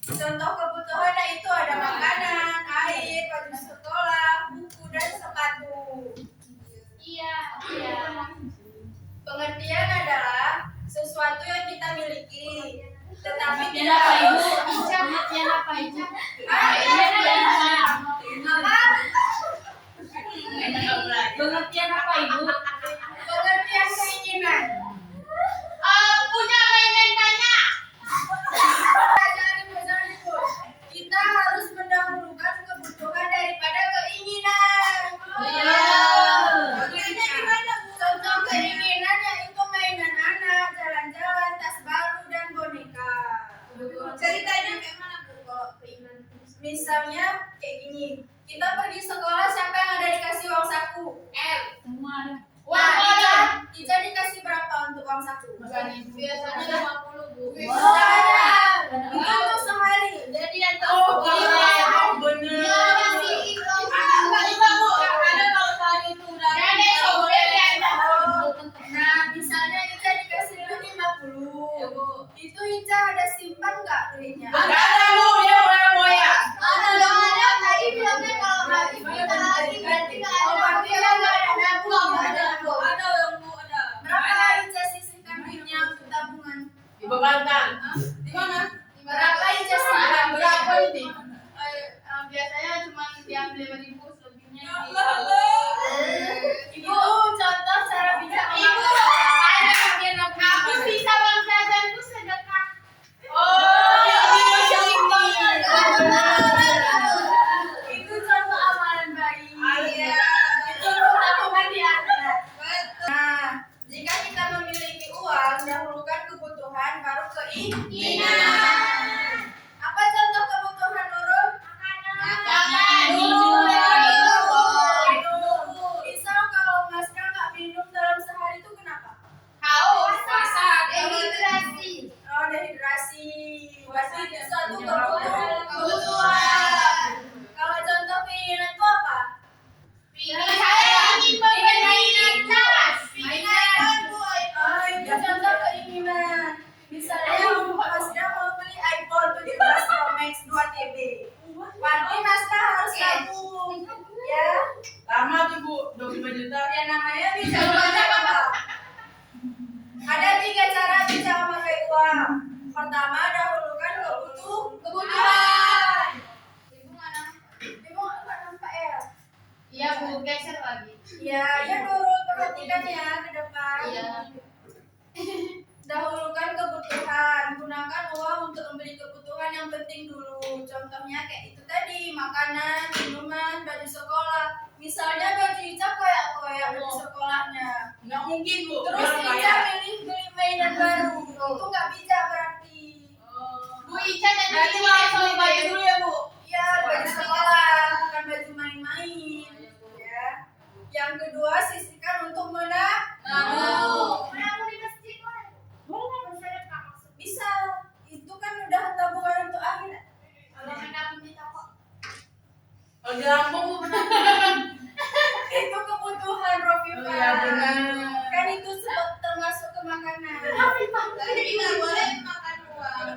Contoh kebutuhannya itu ada makanan, air, baju sekolah, buku dan sepatu. Iya. Pengertian adalah sesuatu yang kita miliki, tetapi Pengertian apa Ibu? Pengertian apa Ibu? Pengertian apa Ibu? Pengertian keinginan. Punya mainan banyak. Kita harus mendahulukan kebutuhan daripada keinginan. Contoh keinginan yaitu mainan anak, jalan-jalan, tas baru dan boneka. Ceritanya kayak mana Bu kalau keinginan? Misalnya kayak gini, kita pergi sekolah, siapa yang ada dikasih uang saku? Semua ada. Ica dikasih berapa untuk uang saku? Biasanya 50 Bu. Itu untuk sehari. Jadi yang Nah, misalnya Ica dikasih duit 50. Itu Ica ada simpan nggak duitnya? Tadi bilangnya kalau habis kita lagi berarti nggak Oh, ada. berarti kan nggak ada nabung. Ada. Berapa Ica sisihkan duitnya untuk tabungan? Di mana? Berapa Ica simpan? Biasanya cuma diambil 5.000, selebihnya Ibu, contoh cara bijak aku bisa uang jajanku sedekah. Itu contoh amalan baik. Itu untuk tabungan di akhirat. Nah, jika kita memiliki uang, dahulukan kebutuhan baru keinginan. Apa contoh kebutuhan Nurul? Minum. Misal kalau Masnya nggak minum dalam sehari itu kenapa? Dehidrasi. Oh, dehidrasi. Berarti itu suatu Kebutuhan. Kalau contoh keinginan itu apa? Saya ingin membeli tas. Oh, itu contoh keinginan. Misalnya Masnya mau beli iPhone 17 Pro Max 2 TB. Berarti Masnya harus tabung. Ya, ya namanya bisa memakai apa? Ada 3 cara bisa memakai uang. Pertama, dahulukan kebutuhan. Ibu nggak nampak ya? Iya Bu, geser lagi. Ya, ya Nurul, perhatikan ya ke depan. Iya. Dahulukan kebutuhan, gunakan uang untuk membeli kebutuhan yang penting dulu. Contohnya kayak itu tadi, makanan, minuman, baju sekolah. Misalnya baju Ica koyak-koyak baju sekolahnya. Terus Ica milih beli mainan baru. Itu nggak bijak berarti. Bu Ica jadi langsung baju dulu ya Bu. Iya, baju sekolah, bukan baju main-main. Ya. Yang kedua, sisihkan untuk menabung. Bisa, itu kan udah tabungan untuk akhirat. Itu kebutuhan Rofifa. Kan itu termasuk ke makanan. Jadi nggak boleh makan uang.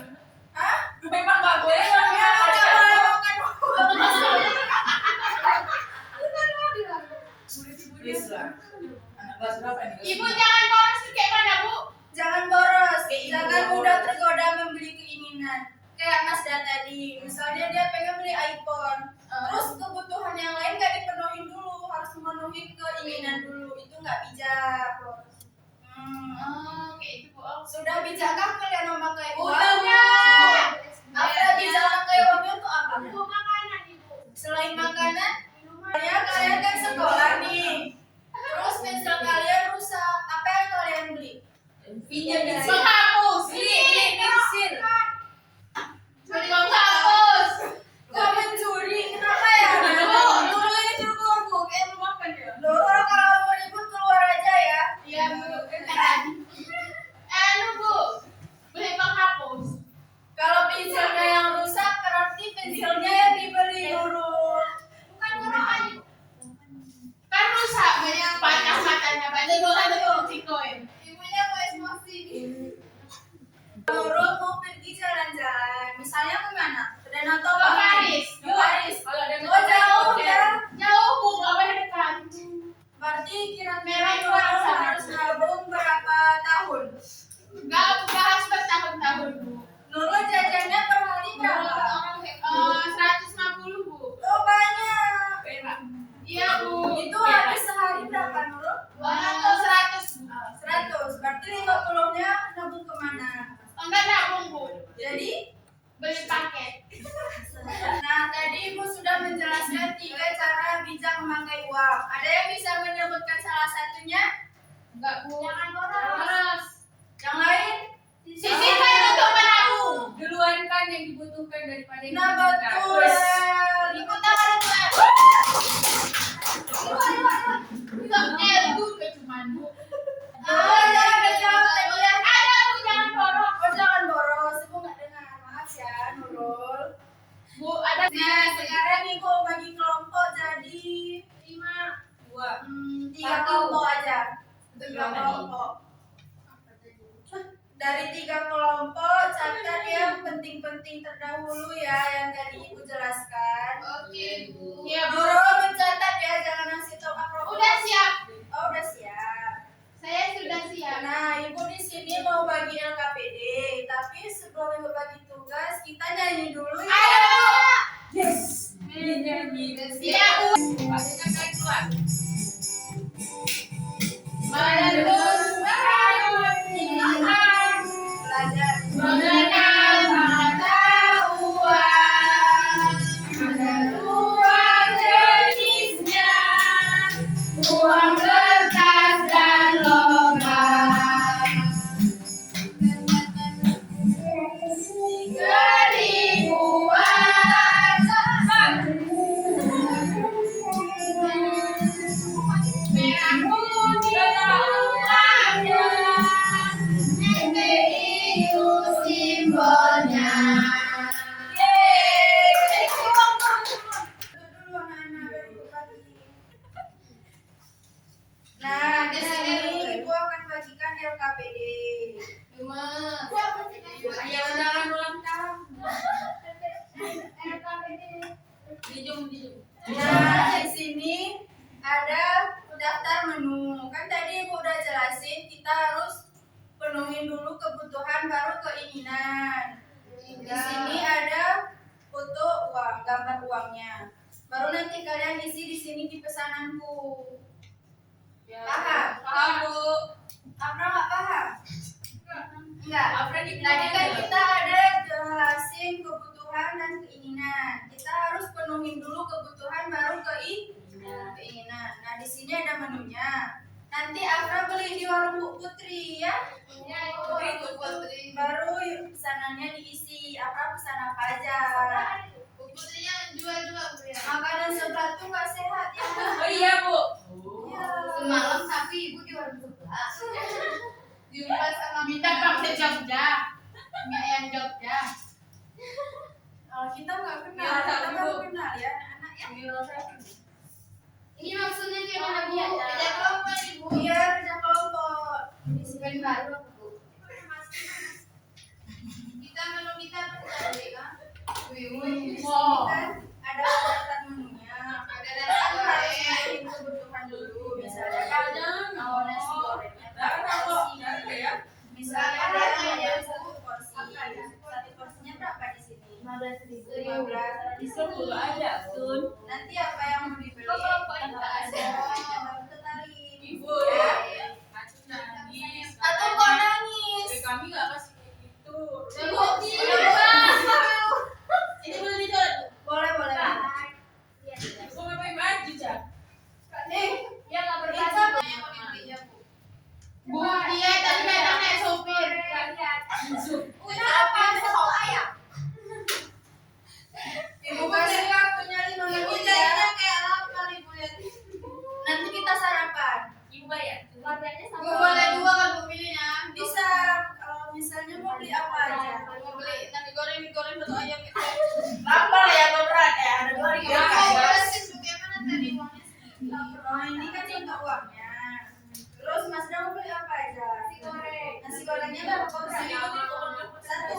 Hah? Memang nggak boleh Ya, nggak boleh makan uang. Ibu jangan boros kayak mana Bu? Jangan boros, jangan mudah tergoda membeli keinginan. Kayak Mas Dan tadi, misalnya dia pengen beli iPhone, terus kebutuhan yang lain nggak dipenuhin dulu, harus memenuhi keinginan dulu, itu nggak bijak. Kayak itu Bu. Sudah bijakkah kalian memakai uang? Udah. Apa bijak memakai uangnya untuk apa? Bu makanan Ibu. Selain makanan, kalian kan sekolah nih, terus pensil kalian rusak, apa yang kalian beli? Menghapus. Pensil. Menghapus. Kok mencuri? Kenapa ya? Dulu ini suruh keluar Bu, kayak belum makan ya. Loh, kalau mau ribut keluar aja ya. Iya Bu. Bu. Beli menghapus. Kalau pensilnya yang rusak, berarti pensilnya yang dibeli dulu. Bukan orang. Kan rusak banyak patah matanya banyak. 3 kelompok. Dari 3 kelompok, catat yang penting-penting terdahulu ya, yang tadi Ibu jelaskan. Oke, Bu. Iya, Bu. Guru mencatat ya, jangan ngasih tahu apa. Udah siap. Oh, udah siap. Saya sudah siap. Nah, Ibu di sini mau bagi LKPD, tapi sebelum Ibu bagi tugas, kita nyanyi dulu ya. Ayo. Yes. Siap, Bu. Pasnya kayak keluar. Menenun Belajar. mengenal pengetahuan, menentukan jenisnya, uang kertas dan logam. Keribuan merah putih warnanya, NTI itu simbolnya. Yeay. Dulu anak-anak baru Ibu bagi. Nah, di sini Ibu akan bagikan LKPD. Ya undangan ulang tahun. Dijum. Nah, di sini ada daftar menu. Kan tadi Ibu udah jelasin kita harus penuhin dulu kebutuhan baru keinginan. Di sini ada foto uang, gambar uangnya. Baru nanti kalian isi di sini di pesananku. Paham? Paham, Bu. Apa nggak paham? Enggak. Apa di Tadi kan kita ada jelasin kebutuhan dan keinginan. Kita harus penuhin dulu kebutuhan baru keinginan. Nah, di sini ada menunya. Nanti Afra beli di warung Bu Putri ya. Baru pesanannya diisi. Afra pesan apa aja? Putrinya jual-jual, Bu, ya. Makanan sebelah tuh nggak sehat ya. Oh iya, Bu. Iya. Semalam tapi ibu di warung sebelah. Jumpa sama Minta paksa Jogja. mie ayam Jogja. Kita nggak kenal. Iya, Kita tahu, baru Bu. kenal ya anak-anak ya. Ini maksudnya gimana, Bu? Beda kelompok nih, Bu. Iya, kerja kelompok. Di sini Bukan baru apa, Bu? Kita kalau kita percaya kan? Wih, Wow. kan ada daftar menunya. ada Kita nasi harus goreng. cari kebutuhan dulu. Misalnya kan mau nasi gorengnya berapa porsi? Misalnya ada yang ada 1 porsi. 1 porsinya berapa di sini? 15.000. 15. Di sini Dulu ada, Tun. nanti apa yang mau dibeli? Kok kelompoknya Kita nggak ada? yang baru tertarik. Ibu. Ya. Acun nangis. Atau kok nangis? Kami nggak kasih kayak gitu. Bu, Ini boleh dicoret. Boleh, boleh. Ibu ngapain baju, Cak? Ya nggak berbagi. berbagi. Saya mau dibelinya, Bu. Bu, dia tadi datang naik sopir. Udah apa? Soal ayam. Ibu kasih waktunya 5 Ibu menit jadinya ya. kayak lapar, Ibu lihat. Nanti kita sarapan. Ibu bayar. Bu, boleh 2 kan Bu pilihnya? Bisa kalau misalnya mau beli apa aja. Mau beli nasi goreng, mie goreng, 1 ayam gitu. Lapar ya, berat ya. Ada 2 hari. Ya, mau jelasin bagaimana tadi uangnya segitu. Oh, ini kan contoh uangnya. Terus Mas Dam mau beli apa aja? Nasi goreng. Nasi gorengnya berapa porsi? Satu.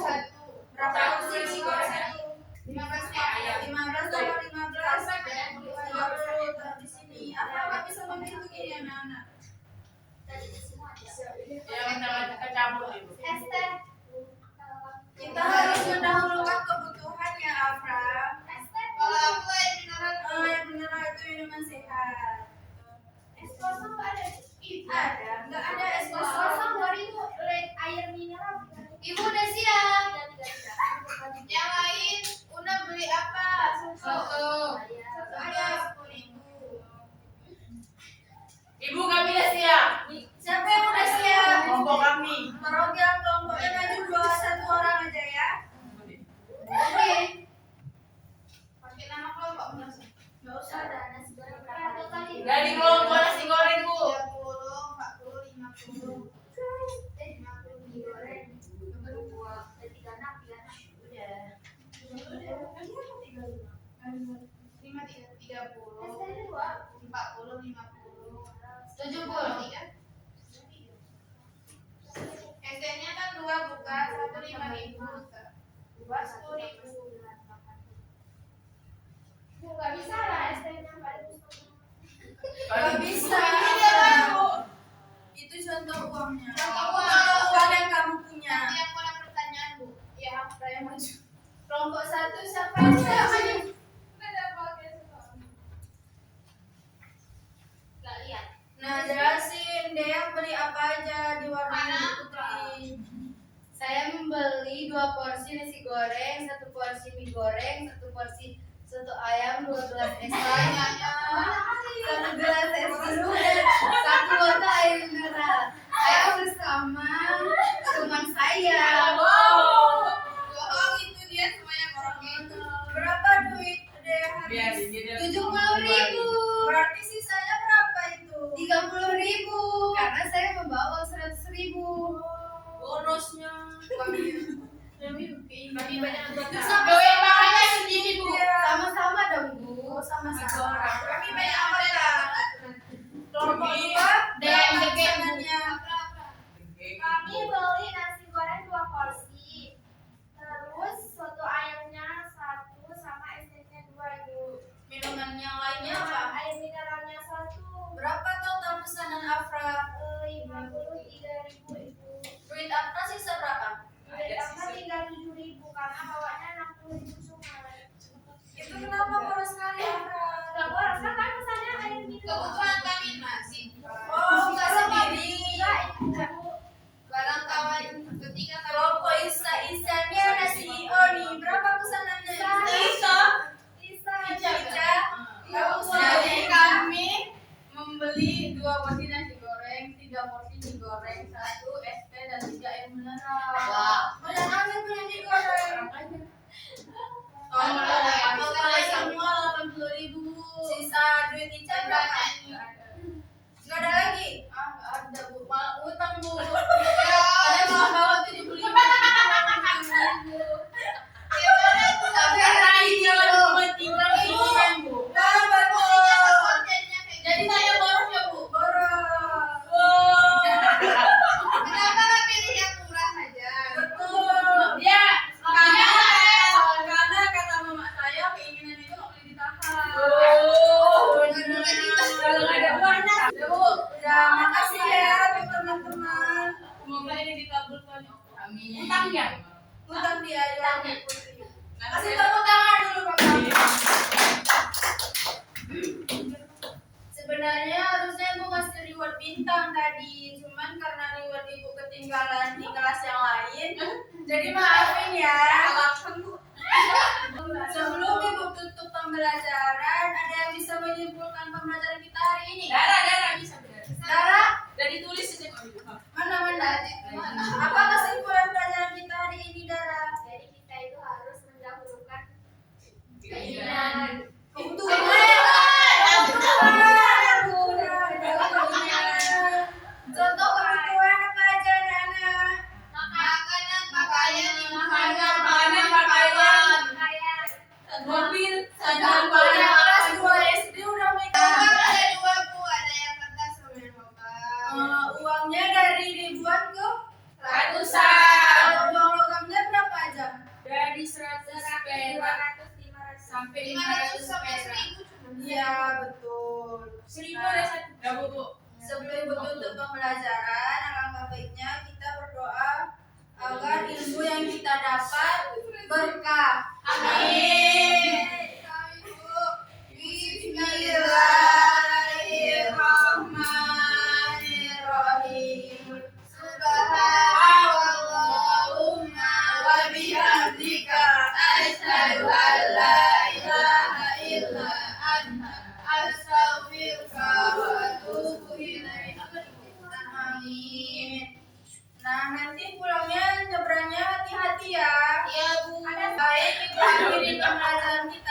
Berapa porsi nasi goreng? 15 ayam. 15 tambah 15. Baru taruh di sini. Apa nggak bisa membantu gini anak-anak? Yang kita campur, Ibu. Kita harus mendahulukan kebutuhan ya, Afra. Kalau aku air mineral. Yang mineral itu minuman sehat. Es kosong nggak ada? Ada, nggak ada es Es kosong. kosong baru itu air mineral. Ibu udah siap. Yang lain, Una beli apa? Soto. Ada 10.000. Ibu kami udah siap. Siapa yang udah siap? Kelompok kami. Meroga uangnya. Contoh Uang yang kamu punya. Nanti aku ada pertanyaan Bu. Ya, saya maju. Kelompok 1 siapa yang Nggak lihat. Nah, jelasin deh yang beli apa aja di warung Mana? Putri. Saya membeli 2 porsi nasi goreng, 1 porsi mie goreng, 1 porsi soto ayam, 2 gelas es teh, 1 gelas es jeruk, dan 1 botol air mineral. Saya bersama teman saya. Bohong, itu dia semuanya orangnya itu. Berapa duit deh Biar habis? dia 70.000, Berarti sisanya berapa itu? 30.000, karena saya membawa uang 100.000. Bonusnya. Kami banyak Terus anggota. Doain makanya segini Bu. Sama-sama dong, Bu. Sama-sama. Kami banyak anggota. Kelompok 2 Dan berapa gede. pesanannya? Kami beli nasi goreng 2 porsi. Terus soto ayamnya 1 sama es tehnya 2 Ibu. Minuman yang lainnya apa? Air mineralnya 1. Berapa total pesanan Afra? 53.000 Ibu. Duit Afra sisa berapa? Dari apa tinggal 7.000 karena bawanya 60.000 semua. Itu kenapa murah sekali Afra? Enggak boros kan pesannya air mineral. Kebutuhan kami nasi. Oh, enggak sendiri. Barang tawar ketika Kelompok Isa-Isanya ada CEO nih. Berapa pesanannya? Isa. Ica. Jadi kami membeli 2 porsi nasi goreng, 3 porsi mie goreng, 1 es teh dan 3 air mineral. Wah. Banyak aja beli mie goreng. Total semua 80.000 Bu. Sisa duit Ica berapa? Enggak ada lagi. Nggak ada Bu, mau utang Bu. Ya, Ada mau bawa 75.000. Tapi tadi jangan cuma tinggal inian Bu. Jadi saya boros ya Bu. Boros. Kenapa nggak pilih yang murah aja? Betul. Ya, karena kata mama saya keinginan itu nggak boleh ditahan. Kalau nggak ada uang, ya Bu. Udah, makasih ya untuk teman-teman. Semoga ini dikabulkan ya Allah. Amin. Utang ya. Utang dia ya. Kasih Nanti tepuk tangan dulu Bapak. Sebenarnya harusnya ibu ngasih reward bintang tadi, cuman karena reward ibu ketinggalan di kelas yang lain, jadi maafin ya. Sebelum ibu tutup pembelajaran, ada yang bisa menyimpulkan pembelajaran kita hari ini? darah bisa benar. Dara, Udah ditulis aja kok di depan. mana? Apa kesimpulan pelajaran kita hari ini, Dara? Jadi kita itu harus mendahulukan Keinginan. Contoh kebutuhan apa aja, anak-anak? makanan, pakaian, Makanan, pakaian. Mobil, sandal, Anak banyak. kelas 2 SD udah megang. Ada 2 Bu, ada yang kertas sama yang logam. Uangnya dari ribuan ke Ratusan. Kalau uang logamnya berapa aja? Dari 100 perak 500 sampai 500 500 sampai perak. 1.000 cuma. Iya, betul. 1000 ada satu. Ya Bu. Sebelum ibu tutup pembelajaran, alangkah baiknya kita berdoa agar ilmu yang kita dapat berkah. Amin. Bismillahirrahmanirrahim. Subhanallahumma wa bihamdika asyhadu an la ilaha illa anta astaghfiruka wa atubu ilaik. Amin. Nah, nanti pulangnya nyebrangnya hati-hati ya. Iya Bu. Baik, itu akhiri pembelajaran kita